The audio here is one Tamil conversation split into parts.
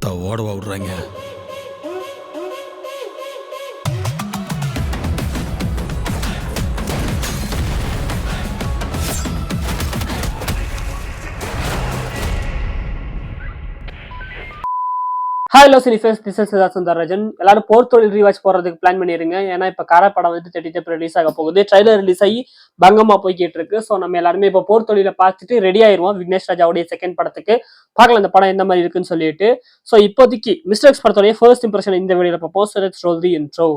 விட்டா ஓடவா விடுறாங்க. Hello cinephiles, this is Siddharth Sundararajan. எல்லாரும் போர் தொழில் ரீவாச் போறதுக்கு பிளான் பண்ணிருங்க. ஏன்னா இப்ப காரா படம் வந்து 30th ரிலீஸ் ஆக போகுது. ட்ரைலர் ரிலீஸ் ஆகி பங்கமா போய்கிட்டு இருக்கு. ஸோ நம்ம எல்லாருமே இப்போ போர் தொழில பார்த்துட்டு ரெடி ஆயிருவோம் விக்னேஷ் ராஜாவுடைய செகண்ட் படத்துக்கு. பார்க்கலாம் இந்த படம் எந்த மாதிரி இருக்குன்னு சொல்லிட்டு. ஸோ இப்போதைக்கு மிஸ்டர் எக்ஸ் படத்துடைய ஃபர்ஸ்ட் இம்ப்ரெஷன் இந்த வீடியோல பார்ப்போம். So let's roll the intro.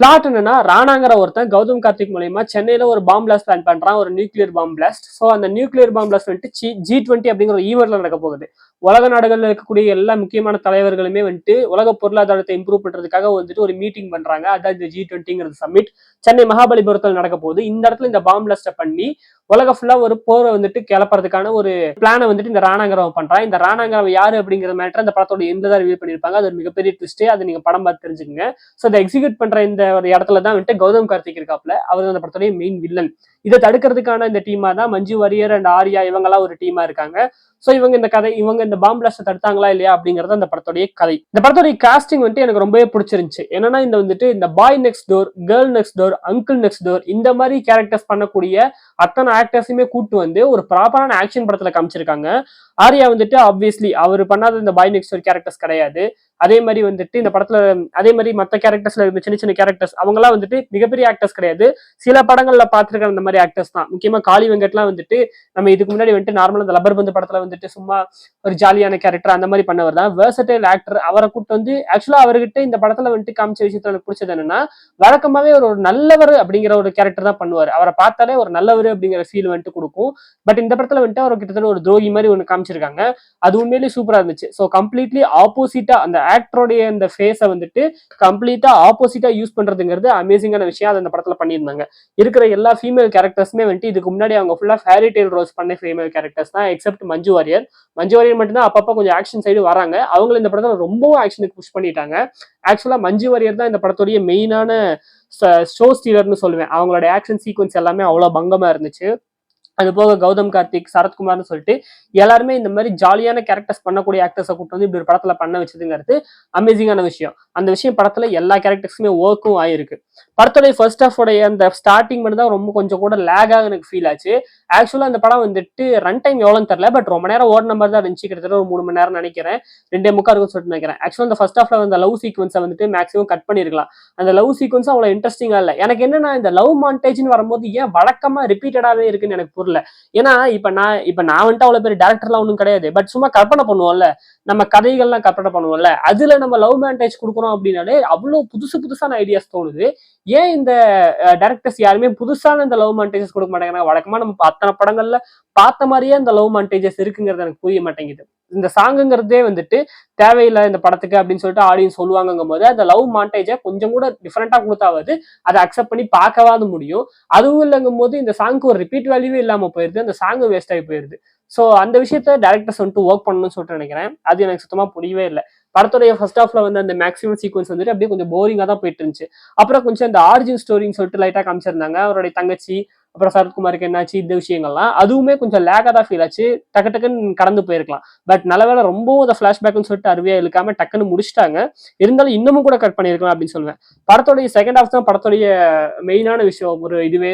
Plot என்னன்னா, ராணாங்கிற ஒருத்தன் கௌதம் கார்த்திக் மூலமா சென்னையில ஒரு பாம் பிளாஸ்ட் பிளான் பண்றான், ஒரு நியூக்ளியர் பாம் பிளாஸ்ட். ஸோ அந்த நியூக்ளியர் பாம் பிளாஸ்ட் வந்துட்டு G20 அப்படிங்கிற ஒரு ஈவெண்ட்ல நடக்க போகுது. உலக நாடுகள்ல இருக்கக்கூடிய எல்லா முக்கியமான தலைவர்களுமே வந்துட்டு உலக பொருளாதாரத்தை இம்ப்ரூவ் பண்றதுக்காக வந்துட்டு ஒரு மீட்டிங் பண்றாங்க. அதான் இந்த G20ங்கிறது சம்மிட் சென்னை மகாபலிபுரத்தில் நடக்க போகுது. இந்த இடத்துல இந்த பாம் பிளாஸ்ட பண்ணி உலக ஃபுல்லா ஒரு போரை வந்துட்டு கிளப்புறதுக்கான ஒரு பிளானை வந்துட்டு இந்த ராணாங்கிறவன் பண்றான். இந்த ராணாங்கிறவன் யாரு அப்படிங்கிற மேட்டர் இந்த படத்தோட எந்த ரிவீல் பண்ணிருப்பாங்க. அது ஒரு மிகப்பெரிய ட்விஸ்டே. அதை நீங்க படம் பார்த்து தெரிஞ்சுக்கங்க. ஸோ அதை எக்ஸிக்யூட் பண்ற இந்த ஒரு இடத்துல தான் வந்துட்டு கௌதம் கார்த்திக் இருக்காப்ல. அவர் அந்த படத்தோடைய மெயின் வில்லன். இதை தடுக்கிறதுக்கான இந்த டீமா தான் மஞ்சு வாரியர் அண்ட் ஆர்யா இவங்கெல்லாம் ஒரு டீமா இருக்காங்க. சோ இவங்க இந்த பாம் பிளாஸ்ட் தடுத்தாங்களா இல்லையா அப்படிங்கறது அந்த படத்தோடைய கதை. இந்த படத்தோடைய காஸ்டிங் வந்துட்டு எனக்கு ரொம்பவே பிடிச்சிருந்துச்சு. என்னன்னா இந்த bye next door, girl next door, uncle next door இந்த மாதிரி கேரக்டர்ஸ் பண்ணக்கூடிய அத்தனை ஆக்டர்ஸுமே கூட்டு வந்து ஒரு ப்ராப்பரான ஆக்ஷன் படத்துல காமிச்சிருக்காங்க. ஆர்யா வந்துட்டு ஆப்வியஸ்லி அவர் பண்ணாத இந்த பாய் நெக்ஸ்ட் டோர் கேரக்டர்ஸ் கிடையாது. அதே மாதிரி வந்துட்டு இந்த படத்துல அதே மாதிரி மற்ற கேரக்டர்ஸ்ல இருந்த சின்ன சின்ன கேரக்டர்ஸ் அவங்கலாம் வந்துட்டு மிகப்பெரிய ஆக்டர்ஸ் கிடையாது. சில படங்கள்ல பாத்துருக்கிற அந்த மாதிரி ஆக்டர்ஸ் தான். முக்கியமா காளி வெங்கட்லாம் வந்துட்டு நம்ம இதுக்கு முன்னாடி வந்துட்டு நார்மலா இந்த லப்பர் பந்து படத்துல வந்துட்டு சும்மா ஒரு ஜாலியான கேரக்டர் அந்த மாதிரி பண்ணவர் தான். Versatile actor. அவரை கூட்டு வந்து ஆக்சுவலா அவர்கிட்ட இந்த படத்துல வந்துட்டு காமிச்ச விஷயத்துல எனக்கு பிடிச்சது என்னன்னா, வழக்கமாவே ஒரு நல்லவர் அப்படிங்கிற ஒரு கேரக்டர் தான் பண்ணுவார். அவரை பார்த்தாலே ஒரு நல்லவர் அப்படிங்கிற ஃபீல் வந்துட்டு கொடுக்கும். பட் இந்த படத்துல வந்துட்டு அவர் கிட்டத்தட்ட ஒரு துரோகி மாதிரி ஒண்ணு காமிச்சிருக்காங்க. அது உண்மையிலேயே சூப்பரா இருந்துச்சு. ஸோ கம்ப்ளீட்லி ஆப்போசிட்டா அந்த ஆக்டருடைய இந்த ஃபேஸை வந்துட்டு கம்ப்ளீட்டா ஆப்போசிட்டா யூஸ் பண்றதுங்கிறது அமேசிங்கான விஷயம். அதை அந்த படத்துல பண்ணியிருந்தாங்க. இருக்கிற எல்லா ஃபீமேல் கேரக்டர்ஸுமே வந்துட்டு இதுக்கு முன்னாடி அவங்க ஃபுல்லா ஃபேரி டெய்ல் ரோல்ஸ் பண்ண ஃபீமேல் கேரக்டர்ஸ் தான், எக்ஸப்ட் மஞ்சு வாரியர். மஞ்சு வாரியர் மட்டும்தான் அப்பப்போ கொஞ்சம் ஆக்ஷன் சைடு வராங்க. அவங்க இந்த படத்துல ரொம்பவும் ஆக்ஷனுக்கு புஷ் பண்ணிட்டாங்க. ஆக்சுவலா மஞ்சு வாரியர் தான் இந்த படத்துடைய மெயினான ஷோ ஸ்டீலர்னு சொல்லுவேன். அவங்களோட ஆக்ஷன் சீக்வன்ஸ் எல்லாமே அவ்வளவு பங்கமா இருந்துச்சு. அது போக கௌதம் கார்த்திக், சரத்குமார்னு சொல்லிட்டு எல்லாருமே இந்த மாதிரி ஜாலியான கேரக்டர்ஸ் பண்ணக்கூடிய ஆக்டர்ஸை கூட்டு வந்து இப்படி ஒரு படத்துல பண்ண வச்சதுங்கிறது அமேசிங்கான விஷயம். அந்த விஷயம் படத்துல எல்லா கேரக்டர்ஸுமே ஒர்க்கும் ஆயிருக்கு. படத்துடைய ஃபர்ஸ்ட் ஹாஃப் உடைய அந்த ஸ்டார்டிங் மட்டும் தான் ரொம்ப கொஞ்சம் கூட லேகாக எனக்கு ஃபீல் ஆச்சு. ஆக்சுவலா அந்த படம் வந்துட்டு ரன் டைம் எவ்வளோன்னு தெரியல, பட் ரொம்ப நேரம் ஓடின மாதிரி தான் இருந்துச்சு. கிட்டத்தட்ட ஒரு 3 மணி நேரம் நினைக்கிறேன், 2.25 இருக்குன்னு சொல்லிட்டு நினைக்கிறேன். ஆக்சுவலா அந்த ஃபர்ஸ்ட் ஹாஃப்ல அந்த லவ் சீக்வன்ஸை வந்துட்டு மேக்ஸிமம் கட் பண்ணிருக்கலாம். அந்த லவ் சீக்வன்ஸ் அவ்வளோ இன்ட்ரெஸ்டிங்கா இல்லை. எனக்கு என்னன்னா, இந்த லவ் மாண்டேஜ்னு வரும்போது ஏன் வழக்கமா ரிப்பீட்டடாவே இருக்குன்னு எனக்கு புரியல. ஏன்னா இப்ப நான் வந்துட்டு அவ்வளவு பேர் டேரக்டர்லாம் ஒன்றும் கிடையாது. பட் சும்மா கற்பனை பண்ணுவோம்ல, நம்ம கதைகள்லாம் கற்பனை பண்ணுவோம்ல, அதுல நம்ம லவ் மாண்டேஜ் கொடுக்குறோம் அப்படின்னாலே அவ்வளவு புதுசான ஐடியாஸ் தோணுது. ஏன் இந்த டைரக்டர்ஸ் யாருமே புதுசான இந்த லவ் மாண்டேஜஸ் கொடுக்க மாட்டேங்கிறாங்க? வழக்கமா நம்ம அத்தனை படங்கள்ல பார்த்த மாதிரியே இந்த லவ் மாண்டேஜஸ் இருக்குங்கிறது எனக்கு புரிய மாட்டேங்குது. இந்த சாங்குங்கிறதே வந்துட்டு தேவையில்லை இந்த படத்துக்கு அப்படின்னு சொல்லிட்டு ஆடியன்ஸ் சொல்லுவாங்கும் போது அந்த லவ் மாண்டேஜை கொஞ்சம் கூட டிஃப்ரெண்டா கொடுத்தாவது அதை அக்செப்ட் பண்ணி பார்க்கவாது முடியும். அதுவும் இல்லைங்கும் போது இந்த சாங்க்கு ஒரு ரிப்பீட் வேல்யூவே இல்லாம போயிருது, அந்த சாங் வேஸ்ட் ஆகி போயிருது. ஸோ அந்த விஷயத்த டேரக்டர்ஸ் வந்துட்டு ஒர்க் பண்ணணும்னு சொல்லிட்டு நினைக்கிறேன். அது எனக்கு சுத்தமா புரியவே இல்லை. படத்துடைய ஃபர்ஸ்ட் ஹாஃப்ல வந்து அந்த மேக்ஸிமம் சீக்வன்ஸ் வந்துட்டு அப்படியே கொஞ்சம் போரிங்கா தான் போயிட்டு இருந்துச்சு. அப்புறம் கொஞ்சம் இந்த ஆரிஜின் ஸ்டோரின்னு சொல்லிட்டு லைட்டா காமிச்சிருந்தாங்க. அவருடைய தங்கச்சி அப்புறம் சரத்குமாருக்கு என்னாச்சு இந்த விஷயங்கள்லாம் அதுவுமே கொஞ்சம் லேகா தான் ஃபீல் ஆச்சு. டக்குன்னு கடந்து போயிருக்கலாம். பட் நல்லவேளை ரொம்பவும் அந்த ஃபிளாஷ்பேக்னு சொல்லிட்டு அருவியா இழுக்காம டக்குன்னு முடிச்சுட்டாங்க. இருந்தாலும் இன்னமும் கூட கட் பண்ணிருக்கலாம் அப்படின்னு சொல்லுவேன். படத்தோடைய செகண்ட் ஹாஃப் தான் படத்தோடைய மெயினான விஷயம். ஒரு இதுவே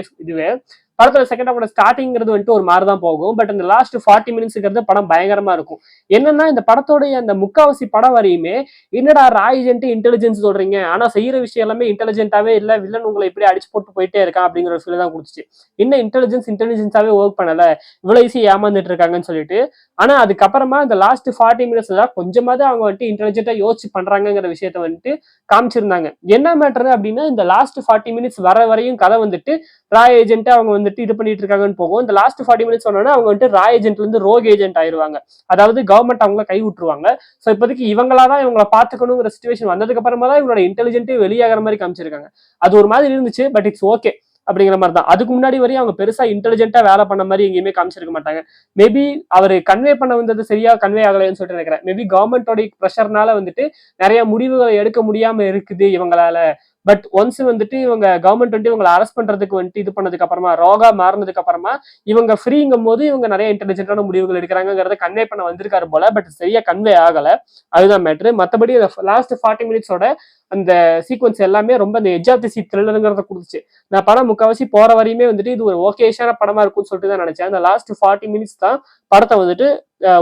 படத்தோட செகண்ட் ஹாஃபோட ஸ்டார்டிங்கிறது வந்துட்டு ஒரு மாதிரி தான் போகும். பட் அந்த லாஸ்ட் 40 மினிட்ஸ்ங்கிறது படம் பயங்கரமா இருக்கும். என்னன்னா, இந்த படத்தோடைய அந்த முக்காவாசி படம் வரையுமே என்னடா ராய்ஜென்ட் இன்டெலிஜென்ஸ் சொல்றீங்க, ஆனா செய்யற விஷயம் எல்லாமே இன்டெலிஜென்ட்டாவே இல்ல, வில்லன் உங்களை இப்படி அடிச்சு போட்டு போயிட்டே இருக்கான் அப்படிங்கிற ஒரு ஃபீல் தான் கொடுத்துச்சு. என்ன இன்டெலிஜென்ஸாவே ஒர்க் பண்ணல, இவ்வளவு ஈஸி ஏமாந்துட்டு இருக்காங்கன்னு சொல்லிட்டு. ஆனா அதுக்கப்புறமா இந்த லாஸ்ட் 40 மினிட்ஸ் தான் கொஞ்சமாவது அவங்க வந்துட்டு இன்டெலிஜென்ட்டா யோசிச்சு பண்றாங்கிற விஷயத்த வந்துட்டு காமிச்சிருந்தாங்க. என்ன மேட்டர் அப்படின்னா, இந்த லாஸ்ட் 40 மினிட்ஸ் வர வரையும் கதை வந்துட்டு ராய் ஏஜென்ட் அவங்க வந்துட்டு இது பண்ணிட்டு இருக்காங்கன்னு போகும். இந்த லாஸ்ட் 40 மினிட்ஸ் சொன்னோன்னா அவங்க வந்துட்டு ராய் ஏஜென்ட்ல இருந்து ரோக் ஏஜென்ட் ஆயிருவாங்க. அதாவது கவர்மெண்ட் அவங்கள கை விட்டுருவாங்க. ஸோ இப்போதைக்கு இவங்களாதான் இவங்களை பாத்துக்கணுங்கிற சிச்சுவேஷன் வந்ததுக்கு அப்புறமா தான் இவங்களோட இன்டெலிஜென்ட்டே வெளியாகிற மாதிரி காமிச்சிருக்காங்க. அது ஒரு மாதிரி இருந்துச்சு. But it's okay. அப்படிங்கிற மாதிரி தான். அதுக்கு முன்னாடி வரையும் அவங்க பெருசா இன்டெலிஜென்ட்டா வேலை பண்ண மாதிரி எங்கேயுமே காமிச்சிருக்க மாட்டாங்க. மேபி அவர் கன்வே பண்ண வந்தது சரியா கன்வே ஆகலைன்னு சொல்லிட்டு நினைக்கிறேன். மேபி கவர்மெண்டோட ப்ரெஷர்னால வந்துட்டு நிறைய முடிவுகளை எடுக்க முடியாம இருக்குது இவங்களால. பட் ஒன்ஸ் வந்துட்டு இவங்க கவர்மெண்ட் வந்துட்டு இவங்களை அரெஸ்ட் பண்றதுக்கு வந்துட்டு இது பண்ணதுக்கு அப்புறமா, ரோகா மாறினதுக்கு அப்புறமா இவங்க ஃப்ரீங்கும் போது இவங்க நிறைய இன்டெலிஜென்ட்டான முடிவுகள் எடுக்கிறாங்கிறத கன்வே பண்ண வந்திருக்காரு போல. பட் சரியா கன்வே ஆகல, அதுதான் மேட்ரு. மற்றபடி லாஸ்ட் 40 மினிட்ஸோட அந்த சீக்வன்ஸ் எல்லாமே ரொம்ப அந்த எட்ஜ் ஆஃப் தி சீட் த்ரில்லருங்கிறத கொடுத்துச்சு. நான் படம் முக்கால்வாசி போற வரையுமே வந்துட்டு இது ஒரு ஓகேஷான படமா இருக்கும்னு சொல்லிட்டு தான் நினைச்சேன். அந்த லாஸ்ட் 40 மினிட்ஸ் தான் படத்தை வந்துட்டு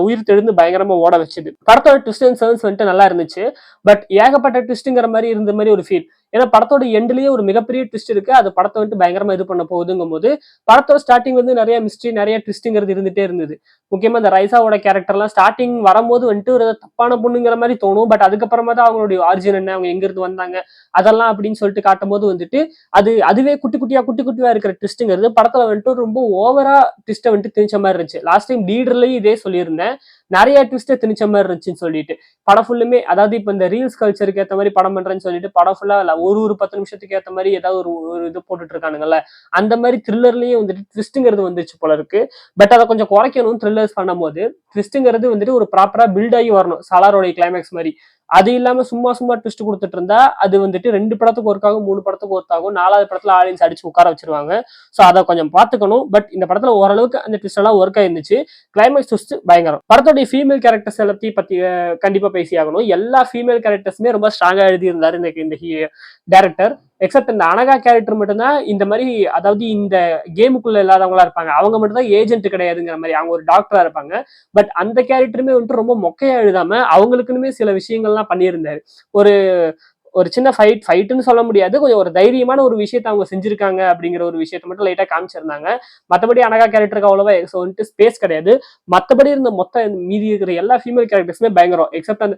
உயிர் தெழுந்து பயங்கரமா ஓட வச்சுது. படத்தோட ட்விஸ்ட் அண்ட் டர்ன்ஸ் வந்துட்டு நல்லா இருந்துச்சு. பட் ஏகப்பட்ட ட்விஸ்ட்ங்கிற மாதிரி இருந்த மாதிரி ஒரு ஃபீல். ஏன்னா படத்தோட எண்ட்லயே ஒரு மிகப்பெரிய ட்விஸ்ட் இருக்கு. அது படத்தை வந்துட்டு பயங்கரமா இது பண்ண போகுதுங்கும் போது படத்தோட ஸ்டார்டிங் வந்து நிறைய மிஸ்ட்ரி, நிறைய ட்விஸ்ட்ங்கிறது இருந்துட்டே இருந்தது. முக்கியமா இந்த ரைசாவோட கேரக்டர்லாம் ஸ்டார்டிங் வரும்போது வந்துட்டு ஒரு தப்பான பொண்ணுங்கிற மாதிரி தோணும். பட் அதுக்கப்புறமா தான் அவங்களுடைய ஆரிஜின் என்ன, அவங்க எங்க இருந்து வந்தாங்க அதெல்லாம் அப்படின்னு சொல்லிட்டு காட்டும் போது வந்துட்டு அதுவே குட்டி குட்டியா இருக்கிற ட்விஸ்ட்ங்கிறது படத்துல வந்துட்டு ரொம்ப ஓவரா ட்விஸ்ட்டை வந்துட்டு திணிச்ச மாதிரி இருந்துச்சு. லாஸ்ட் டைம் லீடர்லயும் இதே சொல்லியிருந்தேன், நிறைய ட்விஸ்ட்டை திணிச்ச மாதிரி இருந்துச்சுன்னு சொல்லிட்டு. படம் ஃபுல்லுமே அதாவது இப்ப இந்த ரீல்ஸ் கல்ச்சருக்கு ஏற்ற மாதிரி படம் பண்றேன்னு சொல்லிட்டு படம் ஃபுல்லா ஒரு 10 நிமிஷத்துக்கு ஏற்ற மாதிரி ஏதாவது ஒரு இது போட்டுட்டு இருக்கானுங்கல்ல, அந்த மாதிரி த்ரில்லர்லயே வந்துட்டு ட்விஸ்ட்ங்கிறது வந்துச்சு போல இருக்கு. பட் அதை கொஞ்சம் குறைக்கணும் த்ரில்லர்ஸ் பண்ணும் போது. ட்விஸ்ட்ங்கிறது வந்துட்டு ஒரு ப்ராப்பரா பில்ட் ஆகி வரணும், சாலாரோட கிளைமேக்ஸ் மாதிரி. அது இல்லாம சும்மா ட்விஸ்ட் கொடுத்துட்டு இருந்தா அது வந்துட்டு 2 படத்துக்கு ஒர்க் ஆகும், 3 படத்துக்கு ஒர்க் ஆகும், 4வது படத்துல ஆடியன்ஸ் அடிச்சு உட்கார வச்சிருவாங்க. ஸோ அதை கொஞ்சம் பாத்துக்கணும். பட் இந்த படத்துல ஓரளவுக்கு அந்த ட்விஸ்ட் எல்லாம் ஒர்க் ஆயிருந்துச்சு. கிளைமேக்ஸ் ட்விஸ்ட் பயங்கரம். படத்தோட ஃபீமேல் கேரக்டர்ஸ் எல்லாத்தையும் பத்தி கண்டிப்பா பேசி ஆகணும். எல்லா ஃபீமேல் கேரக்டர்ஸுமே ரொம்ப ஸ்ட்ராங்கா எழுதி இருந்தாரு இந்த டைரக்டர். எக்ஸப்ட் இந்த அனகா கேரக்டர் மட்டும்தான் இந்த மாதிரி, அதாவது இந்த கேமுக்குள்ள இல்லாதவங்களா இருப்பாங்க, அவங்க மட்டும் தான் ஏஜென்ட் கிடையாதுங்கிற மாதிரி, அவங்க ஒரு டாக்டரா இருப்பாங்க. பட் அந்த கேரக்டருமே வந்துட்டு ரொம்ப மொக்கையா எழுதாம அவங்களுக்குன்னு சில விஷயங்கள்லாம் பண்ணியிருந்தாரு. ஒரு ஒரு சின்ன ஃபைட்டுன்னு சொல்ல முடியாது, கொஞ்சம் ஒரு தைரியமான ஒரு விஷயத்த அவங்க செஞ்சிருக்காங்க அப்படிங்கிற ஒரு விஷயத்த மட்டும் லைட்டா காமிச்சிருந்தாங்க. மற்றபடி அனகா கேரக்டருக்கு அவ்வளவா வந்துட்டு ஸ்பேஸ் கிடையாது. மற்றபடி இருந்த மீதி இருக்கிற எல்லா ஃபீமேல் கேரக்டர்ஸுமே பயங்கரம். எக்ஸப்ட் அந்த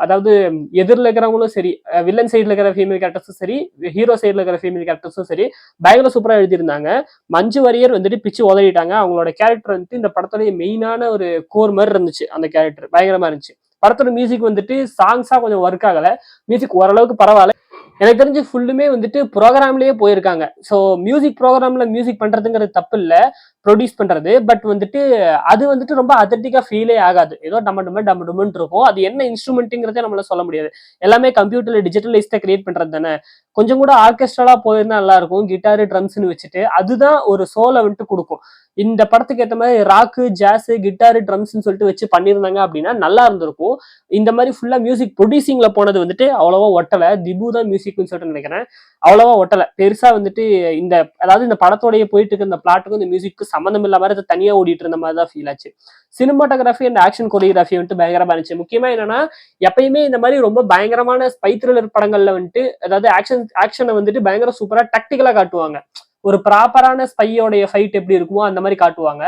அதாவது எதிரில் இருக்கிறவங்களும் சரி, வில்லன் சைட்ல இருக்கிற ஃபீமேல் கேரக்டர்ஸும் சரி, ஹீரோ சைட்ல இருக்கிற ஃபீமேல் கேரக்டர்ஸும் சரி பயங்கர சூப்பரா எழுதியிருந்தாங்க. மஞ்சு வாரியர் வந்துட்டு பிச்சு உதறிட்டாங்க. அவங்களோட கேரக்டர் வந்துட்டு இந்த படத்தோடைய மெயினான ஒரு கோர் மாதிரி இருந்துச்சு. அந்த கேரக்டர் பயங்கரமா இருந்துச்சு. படத்தோட மியூசிக் வந்துட்டு சாங்ஸா கொஞ்சம் ஒர்க் ஆகல, மியூசிக் ஓரளவுக்கு பரவாயில்ல. எனக்கு தெரிஞ்சு ஃபுல்லுமே வந்துட்டு ப்ரோக்ராம்லயே போயிருக்காங்க. ஸோ மியூசிக் ப்ரோக்ராம்ல மியூசிக் பண்றதுங்கிறது தப்பு இல்லை, ப்ரொடியூஸ் பண்றது. பட் வந்துட்டு அது வந்துட்டு ரொம்ப அத்தன்டிக்கா ஃபீலே ஆகாது. ஏதோ டம்ம இருக்கும். அது என்ன இன்ஸ்ட்ருமெண்ட்டுங்கிறதே நம்மளால சொல்ல முடியாது. எல்லாமே கம்ப்யூட்டர்ல டிஜிட்டலைஸ்டா கிரியேட் பண்றது தானே. கொஞ்சம் கூட ஆர்கெஸ்ட்ரலா போயிருந்தா நல்லா இருக்கும், கிட்டாரு ட்ரம்ஸ்ன்னு வச்சுட்டு. அதுதான் ஒரு சோலை வந்துட்டு கொடுக்கும். இந்த படத்துக்கு ஏற்ற மாதிரி ராக்கு, ஜாஸ், கிட்டாரு, ட்ரம்ஸ்ன்னு சொல்லிட்டு வச்சு பண்ணியிருந்தாங்க அப்படின்னா நல்லா இருந்திருக்கும். இந்த மாதிரி ஃபுல்லா மியூசிக் ப்ரொடியூசிங்ல போனது வந்துட்டு அவ்வளவா ஒட்டலை. திபு தான் மியூசிக்னு சொல்லிட்டு நினைக்கிறேன், அவ்வளவா ஒட்டலை. பெருசா வந்துட்டு அதாவது இந்த படத்தோடைய போயிட்டு இருக்க இந்த பிளாட்டுக்கும் இந்த மியூசிக்கு சம்மந்தம் இல்லாம மாதிரி தனியா ஓடிட்டு இருந்த மாதிரி தான் ஃபீல் ஆச்சு. சினிமாட்டோகிராஃபி அண்ட் ஆக்ஷன் கொரியோகிராஃபி வந்துட்டு பயங்கரமா இருந்துச்சு. முக்கியமா என்னன்னா, எப்பயுமே இந்த மாதிரி ரொம்ப பயங்கரமான ஸ்பை த்ரில்லர் படங்கள்ல வந்துட்டு அதாவது ஆக்ஷனை வந்துட்டு பயங்கர சூப்பரா டாக்டிக்கலா காட்டுவாங்க. ஒரு ப்ராப்பரான ஸ்பையோடைய ஃபைட் எப்படி இருக்குமோ அந்த மாதிரி காட்டுவாங்க.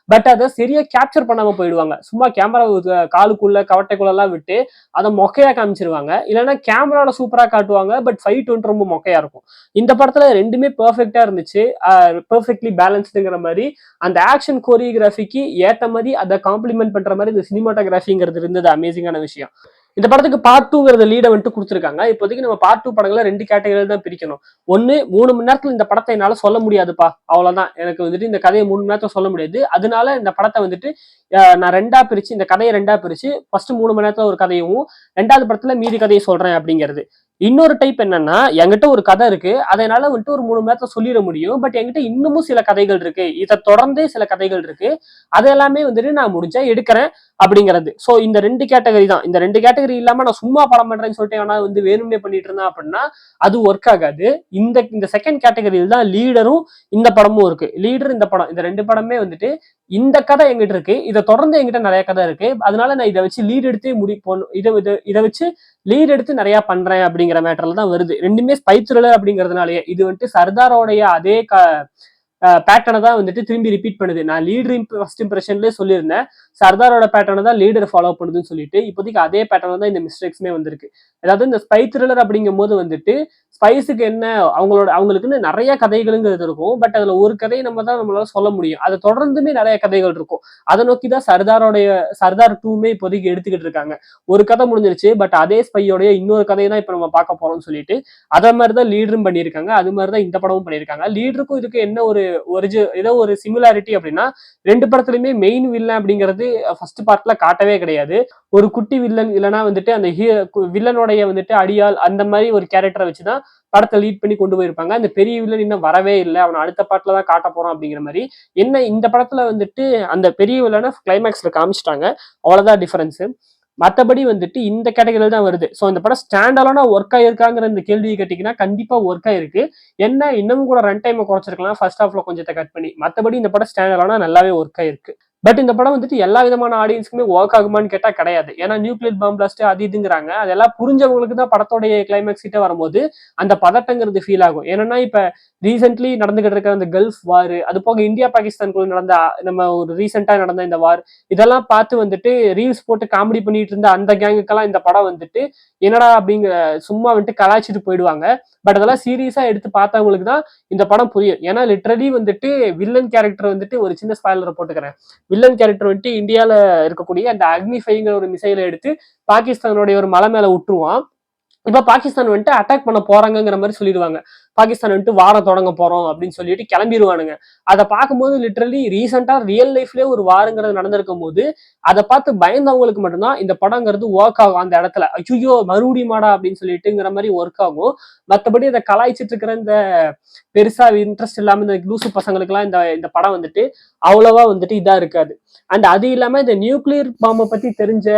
பட் அதை சரியா கேப்சர் பண்ணாம போயிடுவாங்க. சும்மா கேமரா காலுக்குள்ள கவட்டைக்குள்ள எல்லாம் விட்டு அதை மொக்கையா காமிச்சிருவாங்க. இல்லைன்னா கேமரால சூப்பரா காட்டுவாங்க, பட் ஃபைட் வந்துட்டு ரொம்ப மொக்கையா இருக்கும். இந்த படத்துல ரெண்டுமே பெர்ஃபெக்டா இருந்துச்சு, பெர்ஃபெக்ட்லி பேலன்ஸ்டுங்கிற மாதிரி. அந்த ஆக்ஷன் கோரியோகிராஃபிக்கு ஏற்ற மாதிரி அதை காம்ப்ளிமெண்ட் பண்ற மாதிரி இந்த சினிமாட்டோகிராஃபிங்கிறது இருந்தது அமேசிங்கான விஷயம். இந்த படத்துக்கு பார்ட் 2ங்கிறத லீடை வந்துட்டு கொடுத்துருக்காங்க. இப்போதைக்கு நம்ம பார்ட் 2 படங்களை 2 கேட்டகரியில தான் பிரிக்கணும். ஒன்னு, 3 மணி நேரத்துல இந்த படத்தை என்னால சொல்ல முடியாதுப்பா, அவ்வளவுதான். எனக்கு வந்துட்டு இந்த கதையை 3 மணி நேரத்துல சொல்ல முடியாது. அதனால இந்த படத்தை வந்துட்டு நான் 2ஆ பிரிச்சு, இந்த கதையை 2ஆ பிரிச்சு ஃபர்ஸ்ட் 3 மணி நேரத்துல ஒரு கதையும் 2வது படத்துல மீதி கதையை சொல்றேன் அப்படிங்கிறது. இன்னொரு டைப் என்னன்னா, என்கிட்ட ஒரு கதை இருக்கு, அதனால வந்துட்டு ஒரு 3 மணி நேரத்துல சொல்லிட முடியும். பட் என்கிட்ட இன்னமும் சில கதைகள் இருக்கு, இதை தொடர்ந்தே சில கதைகள் இருக்கு, அது எல்லாமே வந்துட்டு நான் முடிஞ்சா எடுக்கிறேன் அப்படிங்கிறது. சோ இந்த 2 கேட்டகரி தான். இந்த 2 கேட்டகரி இல்லாம நான் சும்மா படம் பண்றேன்னு சொல்லிட்டு ஆனா வந்து வேணும்னே பண்ணிட்டு இருந்தேன் அப்படின்னா அது ஒர்க் ஆகாது. இந்த செகண்ட் கேட்டகரியில் தான் லீடரும் இந்த படமும் இருக்கு. லீடர் இந்த படம், இந்த 2 படமே வந்துட்டு இந்த கதை எங்கிட்ட இருக்கு, இதை தொடர்ந்து எங்கிட்ட நிறைய கதை இருக்கு, அதனால நான் இதை வச்சு லீட் எடுத்தே இதை வச்சு லீட் எடுத்து நிறைய பண்றேன் அப்படிங்கிற மேட்டர்ல தான் வருது. ரெண்டுமே ஸ்பை த்ரில்லர் அப்படிங்கிறதுனாலயே. இது வந்துட்டு சர்தாரோடைய அதே பேட்டர்னை தான் வந்துட்டு திரும்பி ரிப்பீட் பண்ணுது. நான் லீடர் ஃபர்ஸ்ட் இம்ப்ரெஷன்லேயே சொல்லியிருந்தேன், சர்தாரோட பேட்டர்னை தான் லீடர் ஃபாலோ பண்ணுதுன்னு சொல்லிட்டு. இப்போதைக்கு அதே பேட்டர்ன் தான் இந்த மிஸ்டேக்ஸ்மே வந்திருக்கு. அதாவது இந்த ஸ்பை த்ரில்லர் அப்படிங்கும் போது வந்துட்டு ஸ்பைஸுக்கு என்ன அவங்களுக்குன்னு நிறைய கதைகளுங்கிறது இருக்கும். பட் அதுல ஒரு கதையை நம்மளால சொல்ல முடியும். அதை தொடர்ந்துமே நிறைய கதைகள் இருக்கும். அதை நோக்கி தான் சர்தார் 2மே இப்போதைக்கு எடுத்துக்கிட்டு இருக்காங்க. ஒரு கதை முடிஞ்சிருச்சு, பட் அதே ஸ்பையோடைய இன்னொரு கதையை தான் இப்ப நம்ம பார்க்க போறோம்னு சொல்லிட்டு அதே மாதிரிதான் லீடரும் பண்ணியிருக்காங்க. அது மாதிரிதான் இந்த படமும் பண்ணியிருக்காங்க. லீடருக்கும் இதுக்கு என்ன ஏதோ ஒரு சிமிலாரிட்டி அப்படின்னா, ரெண்டு படத்துலயுமே மெயின் வில்லன் அப்படிங்கிறது ஃபர்ஸ்ட் பார்ட்ல காட்டவே கிடையாது. ஒரு குட்டி வில்லன் இல்லைன்னா வந்துட்டு அந்த வில்லனுடைய வந்துட்டு அடியால் அந்த மாதிரி ஒரு கேரக்டரை வச்சுதான் படத்தை லீட் பண்ணி கொண்டு போயிருப்பாங்க. அந்த பெரிய வில்லன் இன்னும் வரவே இல்லை, அவனை அடுத்த பாட்டுல தான் காட்ட போறோம் அப்படிங்கிற மாதிரி. என்ன இந்த படத்துல வந்துட்டு அந்த பெரிய வில்லனை கிளைமேக்ஸ்ல காமிச்சிட்டாங்க, அவ்வளவுதான் டிஃபரன்ஸ். மற்றபடி வந்துட்டு இந்த கேட்டகரியில தான் வருது. ஸோ இந்த படம் ஸ்டாண்ட் அலோனா ஒர்க் ஆயிருக்காங்கிற இந்த கேள்வியை கேட்டீங்கன்னா கண்டிப்பா ஒர்க் ஆயிருக்கு. என்ன இன்னமும் கூட ரன் டைமை குறைச்சிருக்கலாம் ஃபர்ஸ்ட் ஹாஃப்ல கொஞ்சத்தை கட் பண்ணி. மற்றபடி இந்த படம் ஸ்டாண்ட் அலோனா நல்லாவே ஒர்க் ஆயிருக்கு. பட் இந்த படம் வந்துட்டு எல்லா விதமான ஆடியன்ஸுக்குமே ஒர்க் ஆகுமான்னு கேட்டா கிடையாது. ஏன்னா நியூக்ளியர் பாம் பிளாஸ்ட் அது இதுங்கிறாங்க. அதெல்லாம் புரிஞ்சவங்களுக்கு தான் படத்தோடைய கிளைமேக்ஸ் கிட்ட வரும்போது அந்த பதட்டங்கிறது ஃபீல் ஆகும். ஏன்னா இப்ப ரீசென்ட்லி நடந்துகிட்டு இருக்க அந்த கல்ஃப் வார், அது போக இந்தியா பாகிஸ்தானுக்குள்ள நடந்த நம்ம ஒரு ரீசெண்டா நடந்த இந்த வார், இதெல்லாம் பார்த்து வந்துட்டு ரீல்ஸ் போட்டு காமெடி பண்ணிட்டு இருந்த அந்த கேங்குக்கெல்லாம் இந்த படம் வந்துட்டு என்னடா அப்படிங்கிற சும்மா வந்துட்டு கலாய்ச்சிட்டு போயிடுவாங்க. பட் அதெல்லாம் சீரியஸா எடுத்து பார்த்தவங்களுக்கு தான் இந்த படம் புரியும். ஏன்னா லிட்டரலி வந்துட்டு வில்லன் கேரக்டர் வந்துட்டு ஒரு சின்ன ஸ்பாயிலரை போட்டுக்கிறேன். வில்லன் கேரக்டர் வந்துட்டு இந்தியால இருக்கக்கூடிய அந்த அக்னிஃபைங்கிற ஒரு மிசைலை எடுத்து பாகிஸ்தானுடைய ஒரு மலை மேல விட்டுருவான். இப்ப பாகிஸ்தான் வந்துட்டு அட்டாக் பண்ண போறாங்கிற மாதிரி சொல்லிடுவாங்க. பாகிஸ்தான் வந்துட்டு வாரம் தொடங்க போறோம் அப்படின்னு சொல்லிட்டு கிளம்பிடுவானுங்க. அதை பார்க்கும்போது லிட்டரலி ரீசெண்டா ரியல் லைஃப்லயே ஒரு வாருங்கிறது நடந்திருக்கும் போது அதை பார்த்து பயந்தவங்களுக்கு மட்டும்தான் இந்த படங்கிறது ஒர்க் ஆகும். அந்த இடத்துல ஐயோ மறுபடியும் மாடா அப்படின்னு சொல்லிட்டுங்கிற மாதிரி ஒர்க் ஆகும். மற்றபடி அதை கலாய்ச்சிட்டு இருக்கிற இந்த பெருசா இன்ட்ரெஸ்ட் இல்லாம இந்த லூசு பசங்களுக்கு எல்லாம் இந்த படம் வந்துட்டு அவ்வளவா வந்துட்டு இதா இருக்காது. அண்ட் அது இல்லாம இந்த நியூக்ளியர் பாம்பை பத்தி தெரிஞ்ச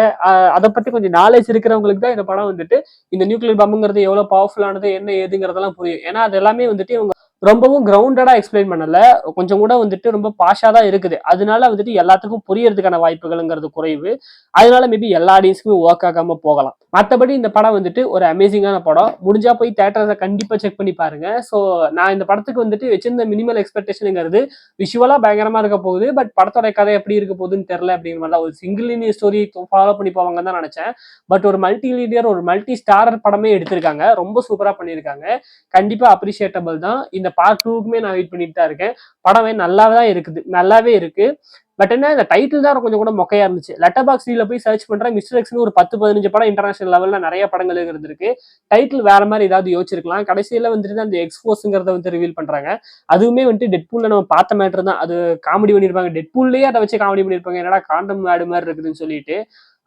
அதை பத்தி கொஞ்சம் நாலேஜ் இருக்கிறவங்களுக்கு தான் இந்த படம் வந்துட்டு இந்த நியூக்ளியர் பாம்புங்கிறது எவ்வளவு பவர்ஃபுல்லானது என்ன ஏதுங்கிறதெல்லாம் புரியும். ஏன்னா அது எல்லாமே வந்துட்டு இவங்க ரொம்பவும் கிரவுண்டடா எக்ஸ்பிளைன் பண்ணல, கொஞ்சம் கூட வந்துட்டு ரொம்ப பாஷா தான் இருக்குது. அதனால வந்துட்டு எல்லாத்துக்கும் புரியறதுக்கான வாய்ப்புகள்ங்கிறது குறைவு. அதனால மேபி எல்லா ஆடியன்ஸுக்குமே ஒர்க் ஆகாம போகலாம். மற்றபடி இந்த படம் வந்துட்டு ஒரு அமேசிங்கான படம். முடிஞ்சா போய் தேட்டர்ஸை கண்டிப்பா செக் பண்ணி பாருங்க. ஸோ நான் இந்த படத்துக்கு வந்துட்டு வச்சிருந்த மினிமல் எக்ஸ்பெக்டேஷனுங்கிறது விஷுவலா பயங்கரமா இருக்க போகுது. பட் படத்தோட கதை எப்படி இருக்க போகுதுன்னு தெரியல. அப்படிங்கிற மாதிரி ஒரு சிங்கிள் லீனியர் ஸ்டோரி ஃபாலோ பண்ணி போவாங்கன்னு தான் நினைச்சேன். பட் ஒரு மல்டி லீனியர் ஒரு மல்டி ஸ்டாரர் படமே எடுத்திருக்காங்க. ரொம்ப சூப்பரா பண்ணியிருக்காங்க. கண்டிப்பா அப்ரிஷியேட்டபிள் தான். இந்த பார்ட் 2க்குமே நான் வெயிட் பண்ணிட்டு தான் இருக்கேன். படமே நல்லாவே இருக்கு. பட் என்ன இந்த டைட்டில் தான் கொஞ்சம் கூட மொக்கையா இருந்துச்சு. லெட்டர் பாக்ஸ்ல போய் சர்ச் பண்றேன், மிஸ்டர் எக்ஸ்னு ஒரு 10-15 படம் இன்டர்நேஷனல் லெவல்ல நிறைய படங்கள் இருந்திருக்கு. டைட்டில் வேற மாதிரி ஏதாவது யோசிச்சிருக்கலாம். கடைசியில வந்துட்டு அந்த எக்ஸ்போஸ்ங்கிறத வந்து ரிவீல் பண்றாங்க. அதுவுமே வந்துட்டு டெட்பூல்ல நம்ம பார்த்த மேட்டர் தான். அது காமெடி பண்ணிருப்பாங்க, டெட்பூல்லயே அதை வச்சு காமெடி பண்ணிருப்பாங்க. என்னடா காண்டம் ஆடு மாதிரி இருக்குதுன்னு சொல்லிட்டு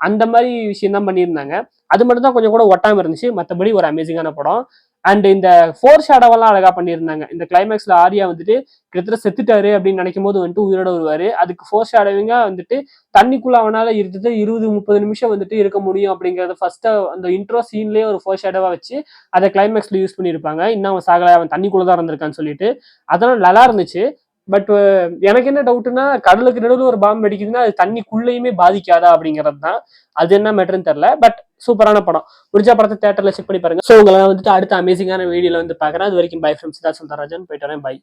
அந்த மாதிரி விஷயம் தான் பண்ணியிருந்தாங்க. அது மட்டும் தான் கொஞ்சம் கூட ஒட்டாம இருந்துச்சு. மற்றபடி ஒரு அமேசிங்கான படம். அண்ட் இந்த ஃபோர் ஷேடோவெல்லாம் அழகா பண்ணியிருந்தாங்க. இந்த கிளைமேக்ஸ்ல ஆரியா வந்துட்டு கிட்டத்தட்ட செத்துட்டாரு அப்படின்னு நினைக்கும் போது வந்துட்டு உயிரோட வருவாரு. அதுக்கு ஃபோர் ஷேடோவிங்கா வந்துட்டு தண்ணிக்குள்ள அவனால 20-30 நிமிஷம் வந்துட்டு இருக்க முடியும் அப்படிங்கறத ஃபர்ஸ்ட் அந்த இன்ட்ரோ சீன்லயே ஒரு ஃபோர் ஷேடோவா வச்சு அதை கிளைமேக்ஸ்ல யூஸ் பண்ணியிருப்பாங்க. இன்னும் அவன் சாகல, அவன் தண்ணிக்குள்ளதான் இருந்திருக்கான்னு சொல்லிட்டு அதெல்லாம் நல்லா இருந்துச்சு. பட் எனக்கு என்ன டவுட்னா, கடலுக்கு நடுவில் ஒரு பாம்பு வெடிக்குதுன்னா அது தண்ணிக்குள்ளேயுமே பாதிக்காதா அப்படிங்கிறது தான். அது என்ன மேட்டர்னு தெரியல. பட் சூப்பரான படம். முடிஞ்சா படத்தை தியேட்டர்ல செக் பண்ணி பாருங்க. ஸோ உங்களை வந்துட்டு அடுத்த அமேசிங்கான வீடியோல வந்து பாக்குறேன். அது வரைக்கும் பை ஃப்ரம் சித்தார்த் சுந்தரராஜன். போயிட்டு வரேன். பை.